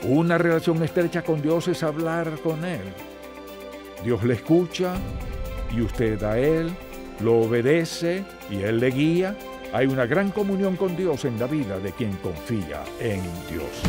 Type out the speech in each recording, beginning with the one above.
Una relación estrecha con Dios es hablar con Él. Dios le escucha y usted a Él, lo obedece y Él le guía. Hay una gran comunión con Dios en la vida de quien confía en Dios.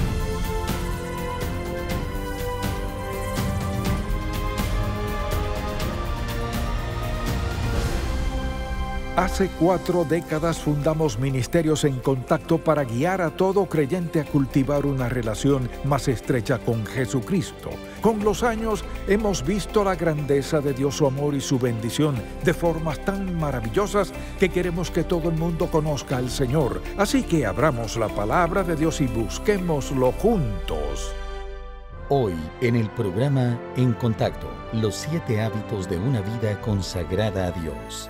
Hace 4 décadas fundamos Ministerios en Contacto para guiar a todo creyente a cultivar una relación más estrecha con Jesucristo. Con los años hemos visto la grandeza de Dios, su amor y su bendición de formas tan maravillosas que queremos que todo el mundo conozca al Señor. Así que abramos la palabra de Dios y busquémoslo juntos. Hoy en el programa En Contacto, los 7 hábitos de una vida consagrada a Dios.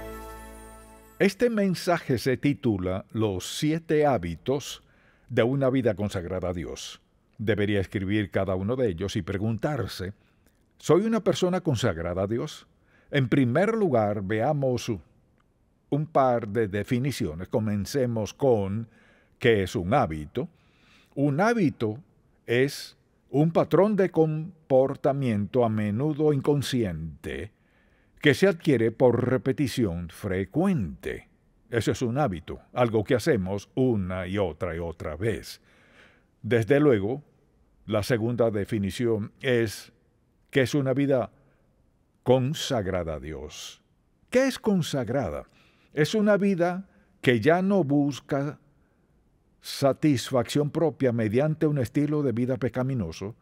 Este mensaje se titula Los 7 hábitos de una vida consagrada a Dios. Debería escribir cada uno de ellos y preguntarse, ¿soy una persona consagrada a Dios? En primer lugar, veamos un par de definiciones. Comencemos con ¿qué es un hábito? Un hábito es un patrón de comportamiento a menudo inconsciente que se adquiere por repetición frecuente. Eso es un hábito, algo que hacemos una y otra vez. Desde luego, la segunda definición es que es una vida consagrada a Dios. ¿Qué es consagrada? Es una vida que ya no busca satisfacción propia mediante un estilo de vida pecaminoso,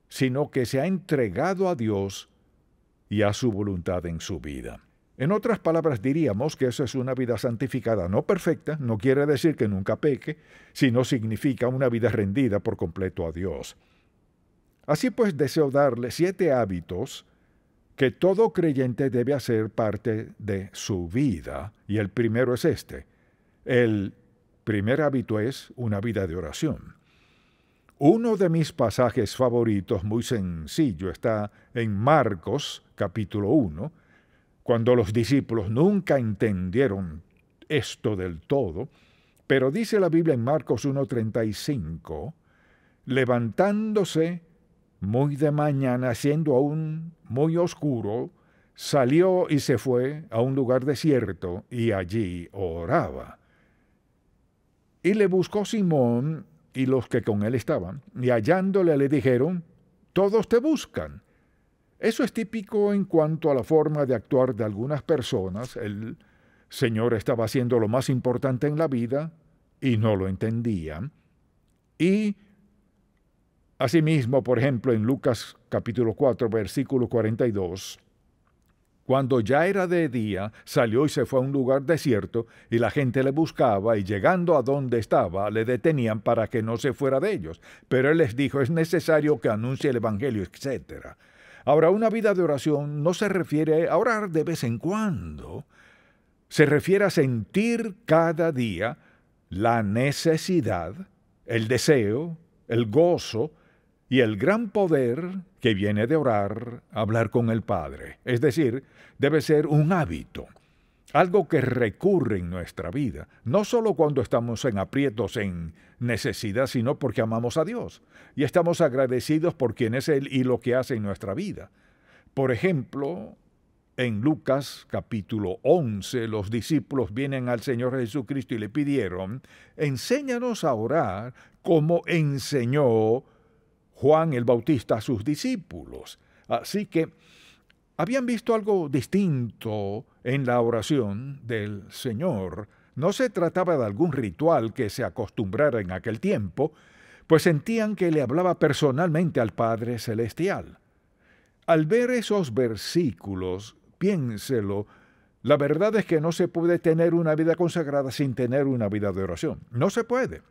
sino que se ha entregado a Dios y a su voluntad en su vida. En otras palabras, diríamos que eso es una vida santificada, no perfecta, no quiere decir que nunca peque, sino significa una vida rendida por completo a Dios. Así pues, deseo darle 7 hábitos que todo creyente debe hacer parte de su vida, y el primero es este. El primer hábito es una vida de oración. Uno de mis pasajes favoritos, muy sencillo, está en Marcos, capítulo 1, cuando los discípulos nunca entendieron esto del todo, pero dice la Biblia en Marcos 1:35, levantándose muy de mañana, siendo aún muy oscuro, salió y se fue a un lugar desierto y allí oraba. Y le buscó Simón y los que con él estaban, y hallándole le dijeron, todos te buscan. Eso es típico en cuanto a la forma de actuar de algunas personas. El Señor estaba haciendo lo más importante en la vida y no lo entendían. Y asimismo, por ejemplo, en Lucas capítulo 4, versículo 42, cuando ya era de día, salió y se fue a un lugar desierto, y la gente le buscaba, y llegando a donde estaba, le detenían para que no se fuera de ellos. Pero él les dijo, es necesario que anuncie el Evangelio, etc. Ahora, una vida de oración no se refiere a orar de vez en cuando. Se refiere a sentir cada día la necesidad, el deseo, el gozo y el gran poder que viene de orar, hablar con el Padre. Es decir, debe ser un hábito, algo que recurre en nuestra vida, no solo cuando estamos en aprietos, en necesidad, sino porque amamos a Dios y estamos agradecidos por quien es Él y lo que hace en nuestra vida. Por ejemplo, en Lucas capítulo 11, los discípulos vienen al Señor Jesucristo y le pidieron, enséñanos a orar como enseñó Juan el Bautista a sus discípulos. Así que habían visto algo distinto en la oración del Señor. No se trataba de algún ritual que se acostumbrara en aquel tiempo, pues sentían que le hablaba personalmente al Padre Celestial. Al ver esos versículos, piénselo, la verdad es que no se puede tener una vida consagrada sin tener una vida de oración. No se puede.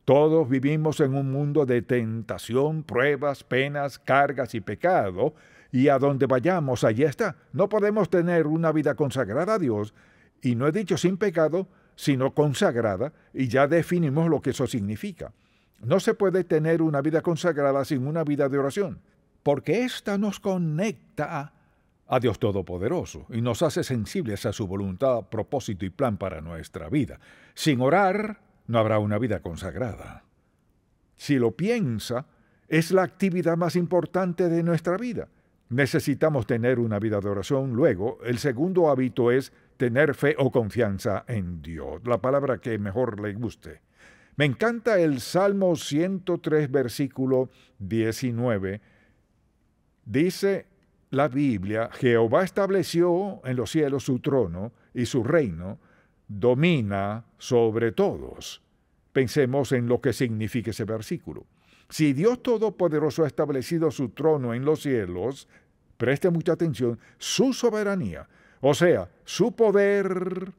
Todos vivimos en un mundo de tentación, pruebas, penas, cargas y pecado, y a donde vayamos, allí está. No podemos tener una vida consagrada a Dios, y no he dicho sin pecado, sino consagrada, y ya definimos lo que eso significa. No se puede tener una vida consagrada sin una vida de oración, porque ésta nos conecta a Dios Todopoderoso y nos hace sensibles a su voluntad, propósito y plan para nuestra vida. Sin orar, no habrá una vida consagrada. Si lo piensa, es la actividad más importante de nuestra vida. Necesitamos tener una vida de oración. Luego, el segundo hábito es tener fe o confianza en Dios, la palabra que mejor le guste. Me encanta el Salmo 103, versículo 19. Dice la Biblia: Jehová estableció en los cielos su trono y su reino domina sobre todos. Pensemos en lo que significa ese versículo. Si Dios Todopoderoso ha establecido su trono en los cielos, preste mucha atención, su soberanía, o sea, su poder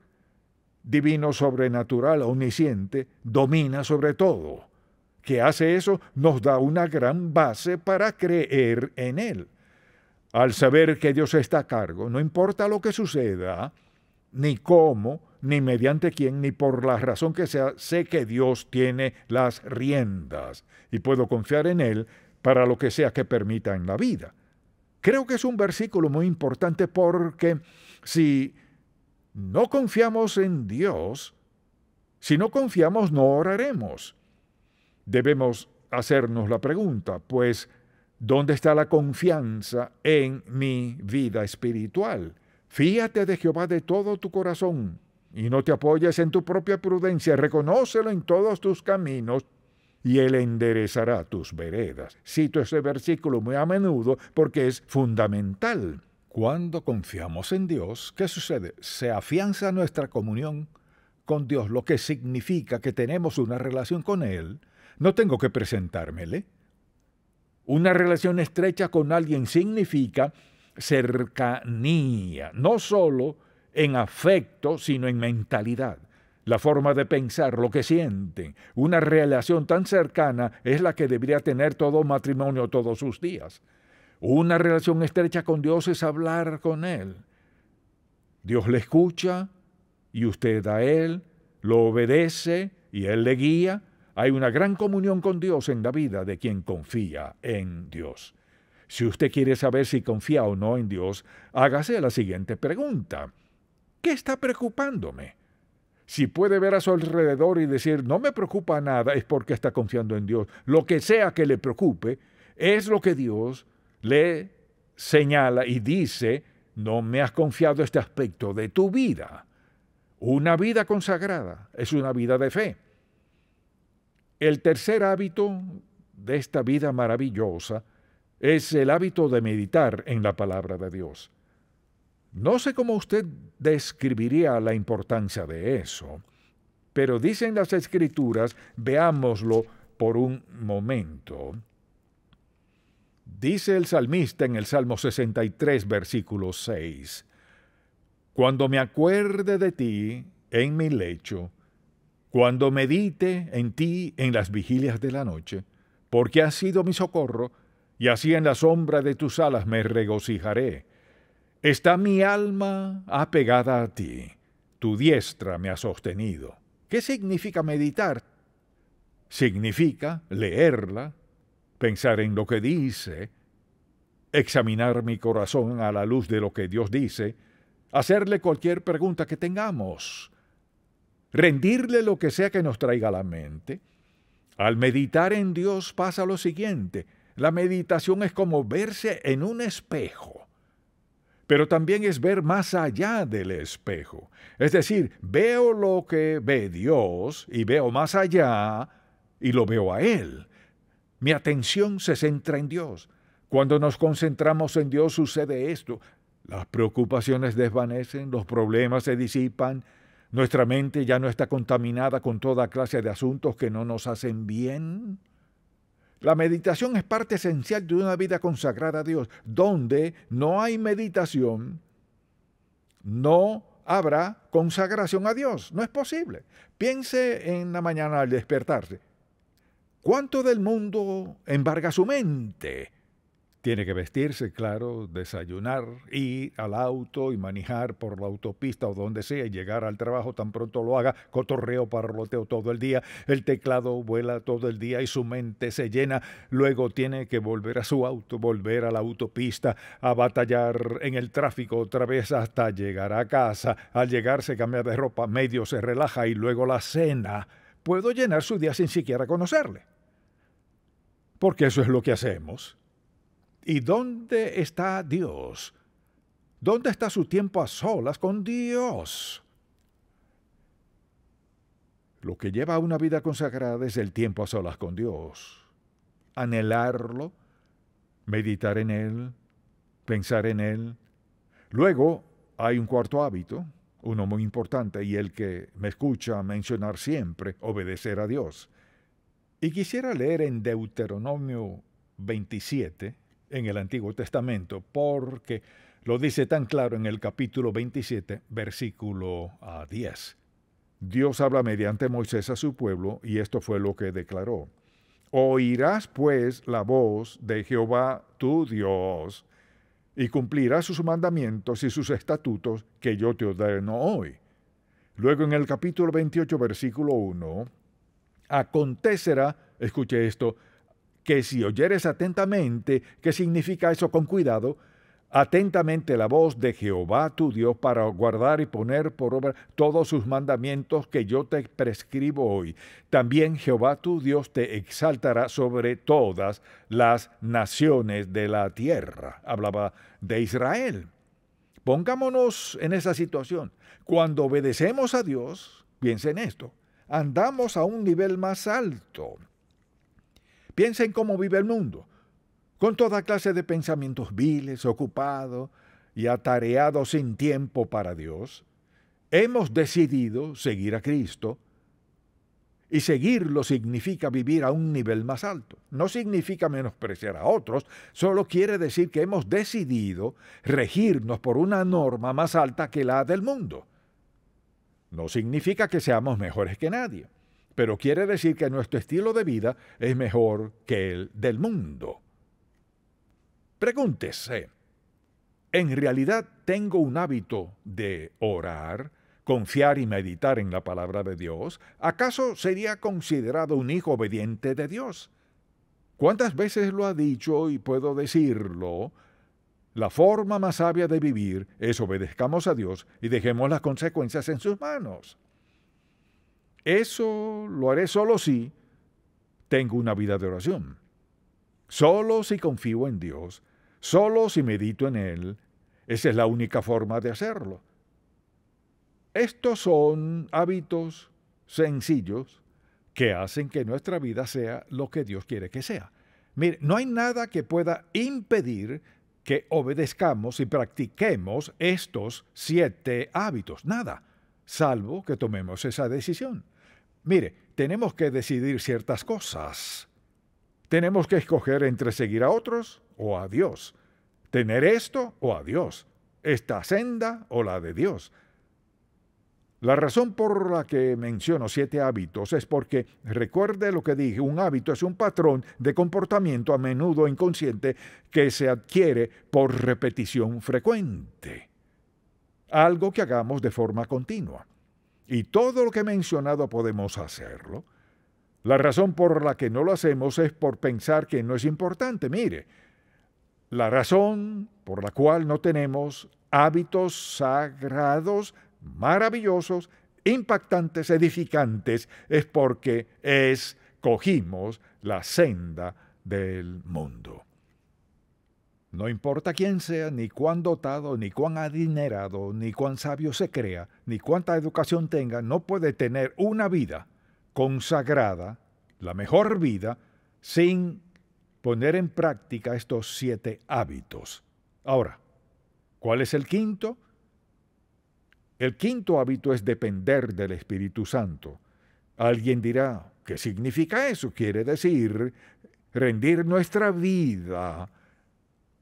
divino, sobrenatural, omnisciente, domina sobre todo. ¿Qué hace eso? Nos da una gran base para creer en Él. Al saber que Dios está a cargo, no importa lo que suceda, ni cómo, ni mediante quién, ni por la razón que sea, sé que Dios tiene las riendas y puedo confiar en Él para lo que sea que permita en la vida. Creo que es un versículo muy importante porque si no confiamos en Dios, si no confiamos, no oraremos. Debemos hacernos la pregunta, pues, ¿dónde está la confianza en mi vida espiritual? Fíate de Jehová de todo tu corazón y no te apoyes en tu propia prudencia. Reconócelo en todos tus caminos y Él enderezará tus veredas. Cito ese versículo muy a menudo porque es fundamental. Cuando confiamos en Dios, ¿qué sucede? Se afianza nuestra comunión con Dios, lo que significa que tenemos una relación con Él. No tengo que presentármele. Una relación estrecha con alguien significa cercanía, no solo en afecto, sino en mentalidad, la forma de pensar, lo que sienten. Una relación tan cercana es la que debería tener todo matrimonio todos sus días. Una relación estrecha con Dios es hablar con Él. Dios le escucha y usted a Él, lo obedece y Él le guía. Hay una gran comunión con Dios en la vida de quien confía en Dios. Si usted quiere saber si confía o no en Dios, hágase la siguiente pregunta: ¿qué está preocupándome? Si puede ver a su alrededor y decir, no me preocupa nada, es porque está confiando en Dios. Lo que sea que le preocupe, es lo que Dios le señala y dice, no me has confiado este aspecto de tu vida. Una vida consagrada es una vida de fe. El tercer hábito de esta vida maravillosa es el hábito de meditar en la palabra de Dios. No sé cómo usted describiría la importancia de eso, pero dicen las Escrituras, veámoslo por un momento. Dice el salmista en el Salmo 63, versículo 6, «Cuando me acuerde de ti en mi lecho, cuando medite en ti en las vigilias de la noche, porque has sido mi socorro, y así en la sombra de tus alas me regocijaré. Está mi alma apegada a ti, tu diestra me ha sostenido». ¿Qué significa meditar? Significa leerla, pensar en lo que dice, examinar mi corazón a la luz de lo que Dios dice, hacerle cualquier pregunta que tengamos, rendirle lo que sea que nos traiga a la mente. Al meditar en Dios pasa lo siguiente: la meditación es como verse en un espejo, pero también es ver más allá del espejo. Es decir, veo lo que ve Dios y veo más allá y lo veo a Él. Mi atención se centra en Dios. Cuando nos concentramos en Dios sucede esto: las preocupaciones desvanecen, los problemas se disipan, nuestra mente ya no está contaminada con toda clase de asuntos que no nos hacen bien. La meditación es parte esencial de una vida consagrada a Dios. Donde no hay meditación, no habrá consagración a Dios. No es posible. Piense en la mañana al despertarse. ¿Cuánto del mundo embarga su mente? Tiene que vestirse, claro, desayunar, ir al auto y manejar por la autopista o donde sea y llegar al trabajo tan pronto lo haga, cotorreo, parloteo todo el día, el teclado vuela todo el día y su mente se llena. Luego tiene que volver a su auto, volver a la autopista, a batallar en el tráfico otra vez hasta llegar a casa. Al llegar se cambia de ropa, medio se relaja y luego la cena. Puedo llenar su día sin siquiera conocerle. porque eso es lo que hacemos. ¿Y dónde está Dios? ¿Dónde está su tiempo a solas con Dios? Lo que lleva a una vida consagrada es el tiempo a solas con Dios. Anhelarlo, meditar en Él, pensar en Él. Luego hay un cuarto hábito, uno muy importante y el que me escucha mencionar siempre, obedecer a Dios. Y quisiera leer en Deuteronomio 27, en el Antiguo Testamento, porque lo dice tan claro en el capítulo 27, versículo 10. Dios habla mediante Moisés a su pueblo, y esto fue lo que declaró. Oirás pues la voz de Jehová tu Dios, y cumplirás sus mandamientos y sus estatutos que yo te ordeno hoy. Luego en el capítulo 28, versículo 1, acontecerá, escuche esto, que si oyeres atentamente, ¿qué significa eso con cuidado? Atentamente la voz de Jehová tu Dios para guardar y poner por obra todos sus mandamientos que yo te prescribo hoy. También Jehová tu Dios te exaltará sobre todas las naciones de la tierra. Hablaba de Israel. Pongámonos en esa situación. Cuando obedecemos a Dios, piensen esto, andamos a un nivel más alto. Piensen cómo vive el mundo, con toda clase de pensamientos viles, ocupado y atareado sin tiempo para Dios. Hemos decidido seguir a Cristo, y seguirlo significa vivir a un nivel más alto. No significa menospreciar a otros, solo quiere decir que hemos decidido regirnos por una norma más alta que la del mundo. No significa que seamos mejores que nadie, pero quiere decir que nuestro estilo de vida es mejor que el del mundo. Pregúntese, ¿en realidad tengo un hábito de orar, confiar y meditar en la palabra de Dios? ¿Acaso sería considerado un hijo obediente de Dios? ¿Cuántas veces lo ha dicho y puedo decirlo? La forma más sabia de vivir es obedezcamos a Dios y dejemos las consecuencias en sus manos. Eso lo haré solo si tengo una vida de oración. Solo si confío en Dios, solo si medito en Él. Esa es la única forma de hacerlo. Estos son hábitos sencillos que hacen que nuestra vida sea lo que Dios quiere que sea. Mire, no hay nada que pueda impedir que obedezcamos y practiquemos estos 7 hábitos. Nada, salvo que tomemos esa decisión. Mire, tenemos que decidir ciertas cosas. Tenemos que escoger entre seguir a otros o a Dios. Tener esto o a Dios. Esta senda o la de Dios. La razón por la que menciono 7 hábitos es porque, recuerde lo que dije, un hábito es un patrón de comportamiento a menudo inconsciente que se adquiere por repetición frecuente. Algo que hagamos de forma continua. Y todo lo que he mencionado podemos hacerlo. La razón por la que no lo hacemos es por pensar que no es importante. Mire, la razón por la cual no tenemos hábitos sagrados, maravillosos, impactantes, edificantes, es porque escogimos la senda del mundo. No importa quién sea, ni cuán dotado, ni cuán adinerado, ni cuán sabio se crea, ni cuánta educación tenga, no puede tener una vida consagrada, la mejor vida, sin poner en práctica estos 7 hábitos. Ahora, ¿cuál es el quinto? El quinto hábito es depender del Espíritu Santo. Alguien dirá, ¿qué significa eso? Quiere decir rendir nuestra vida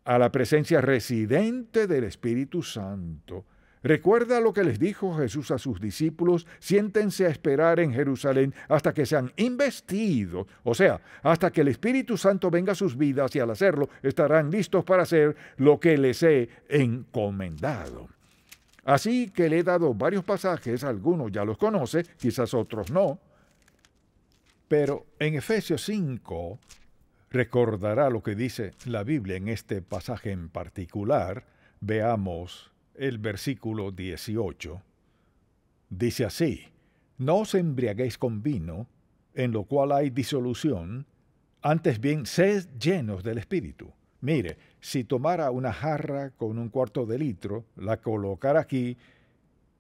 a la presencia residente del Espíritu Santo. Recuerda lo que les dijo Jesús a sus discípulos: siéntense a esperar en Jerusalén hasta que sean investidos, o sea, hasta que el Espíritu Santo venga a sus vidas, y al hacerlo estarán listos para hacer lo que les he encomendado. Así que le he dado varios pasajes, algunos ya los conoce, quizás otros no, pero en Efesios 5 recordará lo que dice la Biblia en este pasaje en particular. Veamos el versículo 18. Dice así: no os embriaguéis con vino, en lo cual hay disolución, Antes bien, sed llenos del Espíritu. Mire, si tomara una jarra con 1/4 de litro, la colocara aquí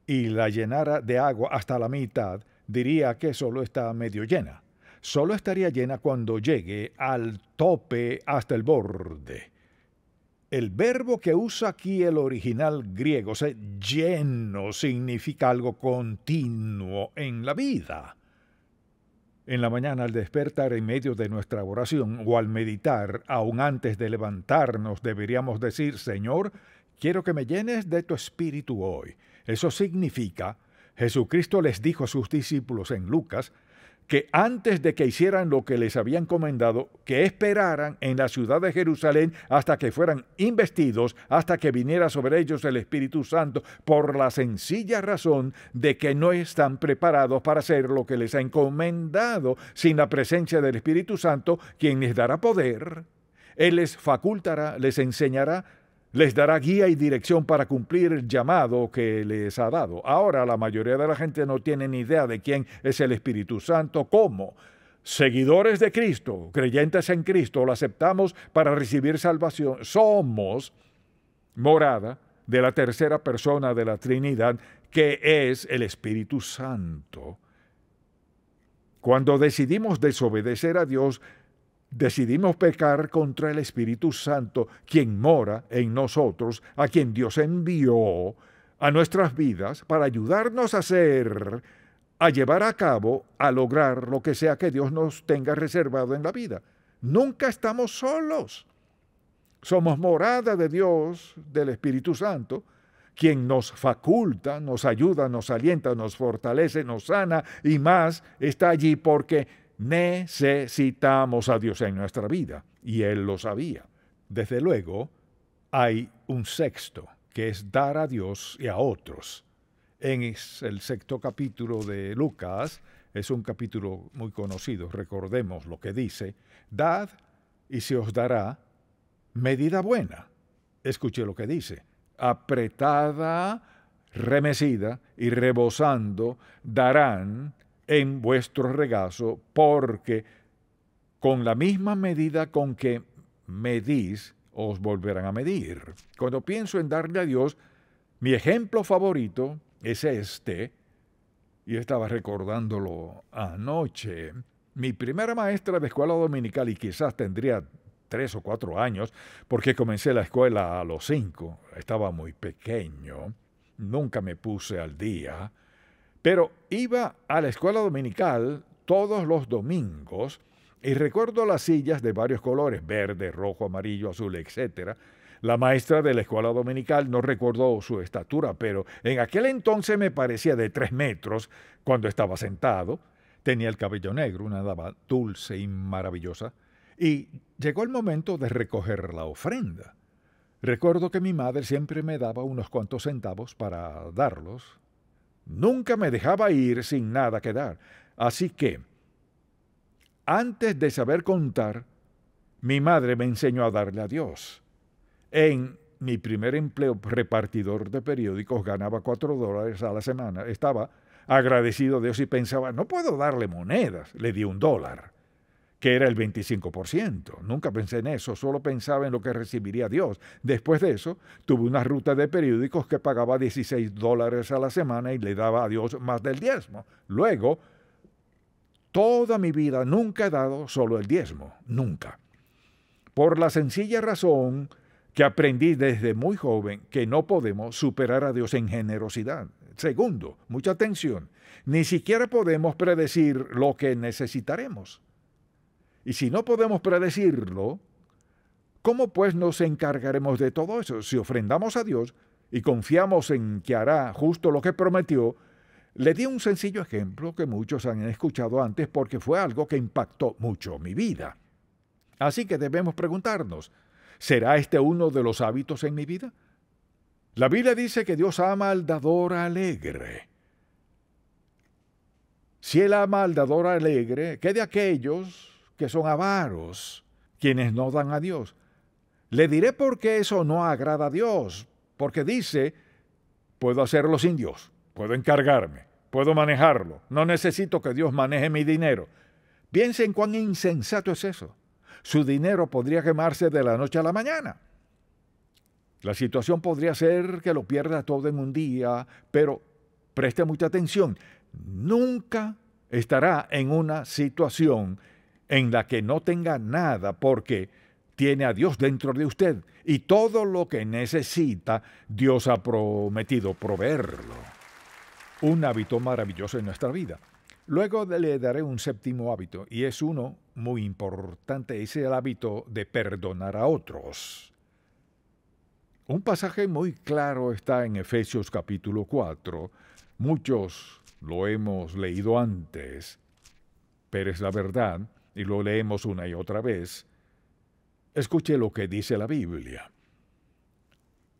y la llenara de agua hasta la mitad, diría que solo está medio llena. Solo estaría llena cuando llegue al tope hasta el borde. El verbo que usa aquí el original griego, ser lleno, significa algo continuo en la vida. En la mañana al despertar en medio de nuestra oración o al meditar, aún antes de levantarnos, deberíamos decir: Señor, quiero que me llenes de tu espíritu hoy. Eso significa, Jesucristo les dijo a sus discípulos en Lucas, que antes de que hicieran lo que les había encomendado, que esperaran en la ciudad de Jerusalén hasta que fueran investidos, hasta que viniera sobre ellos el Espíritu Santo, por la sencilla razón de que no están preparados para hacer lo que les ha encomendado sin la presencia del Espíritu Santo, quien les dará poder. Él les facultará, les enseñará, les dará guía y dirección para cumplir el llamado que les ha dado. Ahora la mayoría de la gente no tiene ni idea de quién es el Espíritu Santo. ¿Cómo? Seguidores de Cristo, creyentes en Cristo, lo aceptamos para recibir salvación. Somos morada de la tercera persona de la Trinidad, que es el Espíritu Santo. Cuando decidimos desobedecer a Dios, decidimos pecar contra el Espíritu Santo, quien mora en nosotros, a quien Dios envió a nuestras vidas para ayudarnos a llevar a cabo, a lograr lo que sea que Dios nos tenga reservado en la vida. Nunca estamos solos. Somos morada de Dios, del Espíritu Santo, quien nos faculta, nos ayuda, nos alienta, nos fortalece, nos sana y más, está allí porque necesitamos a Dios en nuestra vida, y Él lo sabía. Desde luego, hay un sexto, que es dar a Dios y a otros. En el 6º capítulo de Lucas, es un capítulo muy conocido, recordemos lo que dice: dad y se os dará medida buena. Escuche lo que dice: apretada, remecida y rebosando darán en vuestro regazo, porque con la misma medida con que medís, os volverán a medir. Cuando pienso en darle a Dios, mi ejemplo favorito es este, y estaba recordándolo anoche. Mi primera maestra de escuela dominical, y quizás tendría 3 o 4 años, porque comencé la escuela a los 5, estaba muy pequeño, nunca me puse al día, pero iba a la escuela dominical todos los domingos y recuerdo las sillas de varios colores, verde, rojo, amarillo, azul, etc. La maestra de la escuela dominical, no recuerdo su estatura, pero en aquel entonces me parecía de 3 metros cuando estaba sentado. Tenía el cabello negro, una dama dulce y maravillosa. Y llegó el momento de recoger la ofrenda. Recuerdo que mi madre siempre me daba unos cuantos centavos para darlos. Nunca me dejaba ir sin nada que dar. Así que, antes de saber contar, mi madre me enseñó a darle a Dios. En mi primer empleo repartidor de periódicos ganaba $4 a la semana. Estaba agradecido a Dios y pensaba, no puedo darle monedas. Le di $1, que era el 25%. Nunca pensé en eso, solo pensaba en lo que recibiría Dios. Después de eso, tuve una ruta de periódicos que pagaba $16 a la semana y le daba a Dios más del diezmo. Luego, toda mi vida nunca he dado solo el diezmo, nunca. Por la sencilla razón que aprendí desde muy joven que no podemos superar a Dios en generosidad. Segundo, mucha atención, ni siquiera podemos predecir lo que necesitaremos. Y si no podemos predecirlo, ¿cómo pues nos encargaremos de todo eso? Si ofrendamos a Dios y confiamos en que hará justo lo que prometió, le di un sencillo ejemplo que muchos han escuchado antes porque fue algo que impactó mucho mi vida. Así que debemos preguntarnos, ¿será este uno de los hábitos en mi vida? La Biblia dice que Dios ama al dador alegre. Si Él ama al dador alegre, ¿qué de aquellos que son avaros, quienes no dan a Dios? Le diré por qué eso no agrada a Dios, porque dice, puedo hacerlo sin Dios, puedo encargarme, puedo manejarlo, no necesito que Dios maneje mi dinero. Piensen cuán insensato es eso. Su dinero podría quemarse de la noche a la mañana. La situación podría ser que lo pierda todo en un día, pero preste mucha atención. Nunca estará en una situación en la que no tenga nada, porque tiene a Dios dentro de usted y todo lo que necesita, Dios ha prometido proveerlo. Un hábito maravilloso en nuestra vida. Luego le daré un séptimo hábito, y es uno muy importante, es el hábito de perdonar a otros. Un pasaje muy claro está en Efesios capítulo 4. Muchos lo hemos leído antes, pero es la verdad, y lo leemos una y otra vez. Escuche lo que dice la Biblia.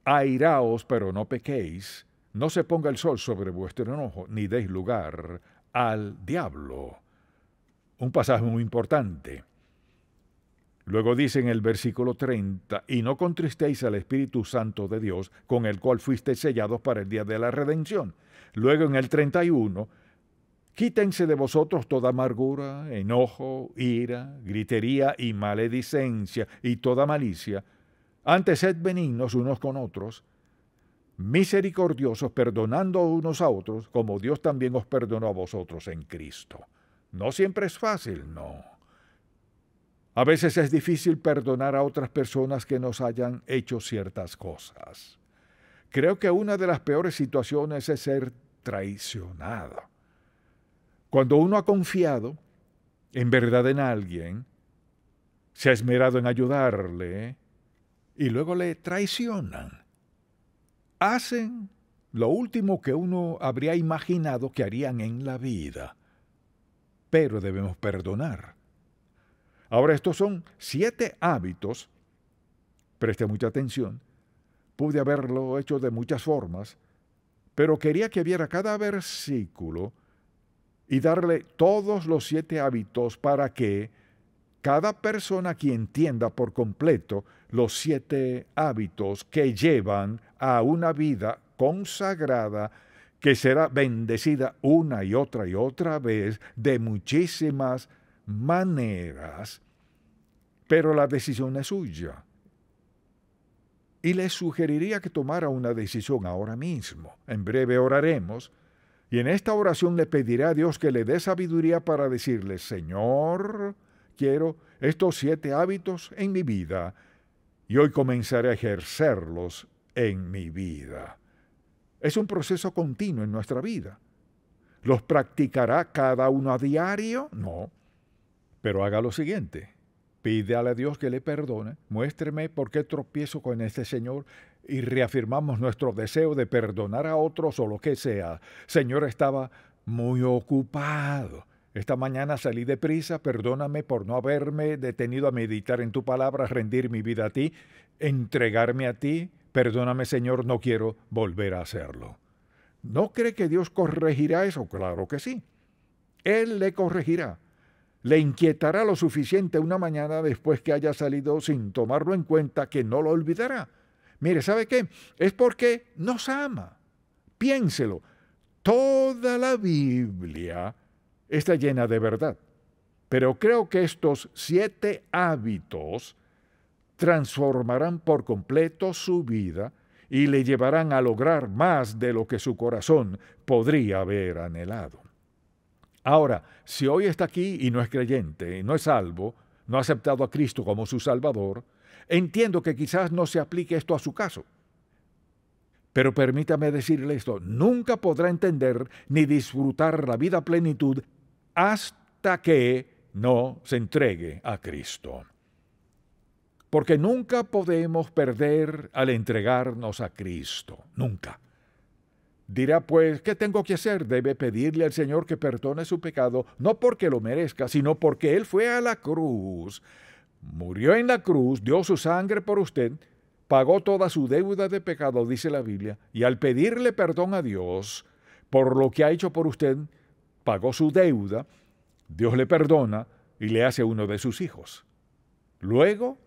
Airaos, pero no pequéis, no se ponga el sol sobre vuestro enojo, ni deis lugar al diablo. Un pasaje muy importante. Luego dice en el versículo 30, y no contristéis al Espíritu Santo de Dios, con el cual fuisteis sellados para el día de la redención. Luego en el 31, quítense de vosotros toda amargura, enojo, ira, gritería y maledicencia y toda malicia. Antes sed benignos unos con otros, misericordiosos, perdonando unos a otros, como Dios también os perdonó a vosotros en Cristo. No siempre es fácil, no. A veces es difícil perdonar a otras personas que nos hayan hecho ciertas cosas. Creo que una de las peores situaciones es ser traicionado. Cuando uno ha confiado en verdad en alguien, se ha esmerado en ayudarle y luego le traicionan. Hacen lo último que uno habría imaginado que harían en la vida. Pero debemos perdonar. Ahora, estos son 7 hábitos. Preste mucha atención. Pude haberlo hecho de muchas formas, pero quería que viera cada versículo y darle todos los 7 hábitos para que cada persona aquí entienda por completo los 7 hábitos que llevan a una vida consagrada que será bendecida una y otra vez de muchísimas maneras, pero la decisión es suya. Y le sugeriría que tomara una decisión ahora mismo. En breve oraremos, y en esta oración le pediré a Dios que le dé sabiduría para decirle: Señor, quiero estos 7 hábitos en mi vida, y hoy comenzaré a ejercerlos en mi vida. Es un proceso continuo en nuestra vida. ¿Los practicará cada uno a diario? No. Pero haga lo siguiente. Pídale a Dios que le perdone. Muéstreme por qué tropiezo con este Señor y reafirmamos nuestro deseo de perdonar a otros o lo que sea. Señor, estaba muy ocupado. Esta mañana salí deprisa. Perdóname por no haberme detenido a meditar en tu palabra, rendir mi vida a ti, entregarme a ti. Perdóname, Señor, no quiero volver a hacerlo. ¿No cree que Dios corregirá eso? Claro que sí. Él le corregirá. Le inquietará lo suficiente una mañana después que haya salido sin tomarlo en cuenta, que no lo olvidará. Mire, ¿sabe qué? Es porque nos ama. Piénselo. Toda la Biblia está llena de verdad. Pero creo que estos 7 hábitos transformarán por completo su vida y le llevarán a lograr más de lo que su corazón podría haber anhelado. Ahora, si hoy está aquí y no es creyente, no es salvo, no ha aceptado a Cristo como su Salvador, entiendo que quizás no se aplique esto a su caso. Pero permítame decirle esto: nunca podrá entender ni disfrutar la vida a plenitud hasta que no se entregue a Cristo. Porque nunca podemos perder al entregarnos a Cristo, nunca. Dirá, pues, ¿qué tengo que hacer? Debe pedirle al Señor que perdone su pecado, no porque lo merezca, sino porque Él fue a la cruz, murió en la cruz, dio su sangre por usted, pagó toda su deuda de pecado, dice la Biblia, y al pedirle perdón a Dios por lo que ha hecho por usted, pagó su deuda, Dios le perdona y le hace uno de sus hijos. Luego,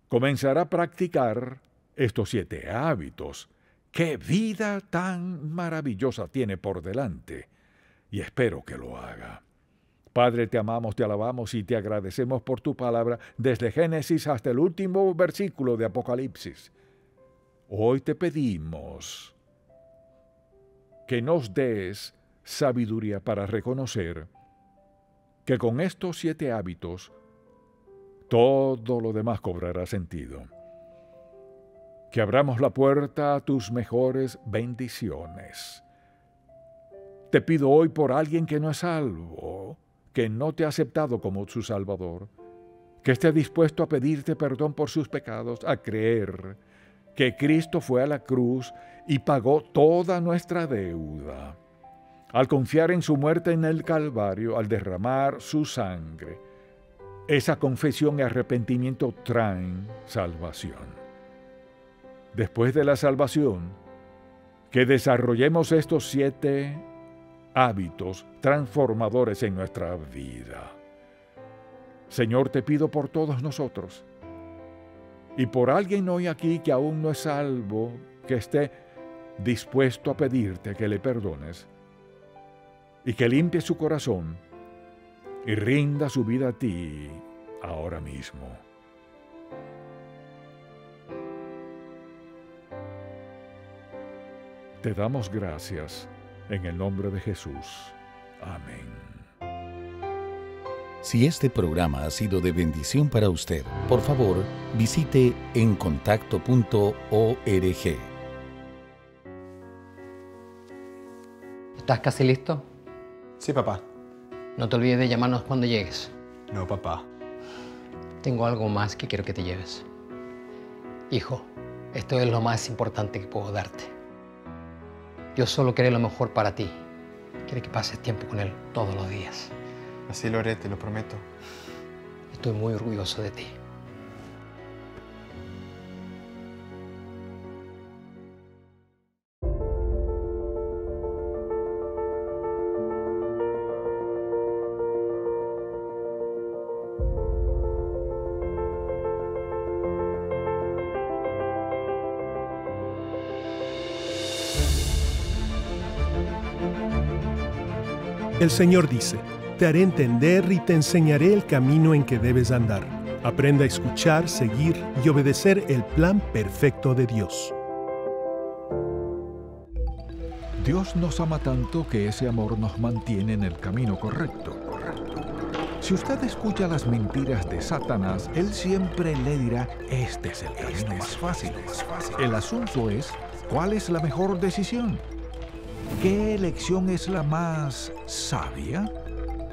comenzará a practicar estos 7 hábitos. ¡Qué vida tan maravillosa tiene por delante! Y espero que lo haga. Padre, te amamos, te alabamos y te agradecemos por tu palabra desde Génesis hasta el último versículo de Apocalipsis. Hoy te pedimos que nos des sabiduría para reconocer que con estos 7 hábitos todo lo demás cobrará sentido. Que abramos la puerta a tus mejores bendiciones. Te pido hoy por alguien que no es salvo, que no te ha aceptado como su Salvador, que esté dispuesto a pedirte perdón por sus pecados, a creer que Cristo fue a la cruz y pagó toda nuestra deuda. Al confiar en su muerte en el Calvario, al derramar su sangre, esa confesión y arrepentimiento traen salvación. Después de la salvación, que desarrollemos estos 7 hábitos transformadores en nuestra vida. Señor, te pido por todos nosotros y por alguien hoy aquí que aún no es salvo, que esté dispuesto a pedirte que le perdones y que limpie su corazón y rinda su vida a ti ahora mismo. Te damos gracias en el nombre de Jesús. Amén. Si este programa ha sido de bendición para usted, por favor, visite encontacto.org. ¿Estás casi listo? Sí, papá. No te olvides de llamarnos cuando llegues. No, papá. Tengo algo más que quiero que te lleves. Hijo, esto es lo más importante que puedo darte. Yo solo quiero lo mejor para ti. Quiero que pases tiempo con Él todos los días. Así lo haré, te lo prometo. Estoy muy orgulloso de ti. El Señor dice, te haré entender y te enseñaré el camino en que debes andar. Aprenda a escuchar, seguir y obedecer el plan perfecto de Dios. Dios nos ama tanto que ese amor nos mantiene en el camino correcto. Si usted escucha las mentiras de Satanás, él siempre le dirá, este es el camino más fácil. El asunto es, ¿cuál es la mejor decisión? ¿Qué elección es la más sabia?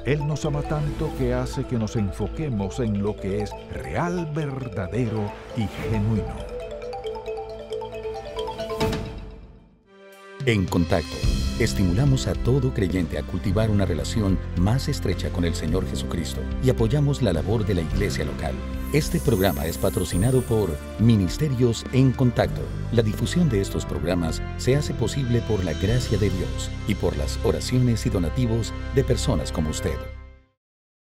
Él nos ama tanto que hace que nos enfoquemos en lo que es real, verdadero y genuino. En Contacto, estimulamos a todo creyente a cultivar una relación más estrecha con el Señor Jesucristo y apoyamos la labor de la iglesia local. Este programa es patrocinado por Ministerios en Contacto. La difusión de estos programas se hace posible por la gracia de Dios y por las oraciones y donativos de personas como usted.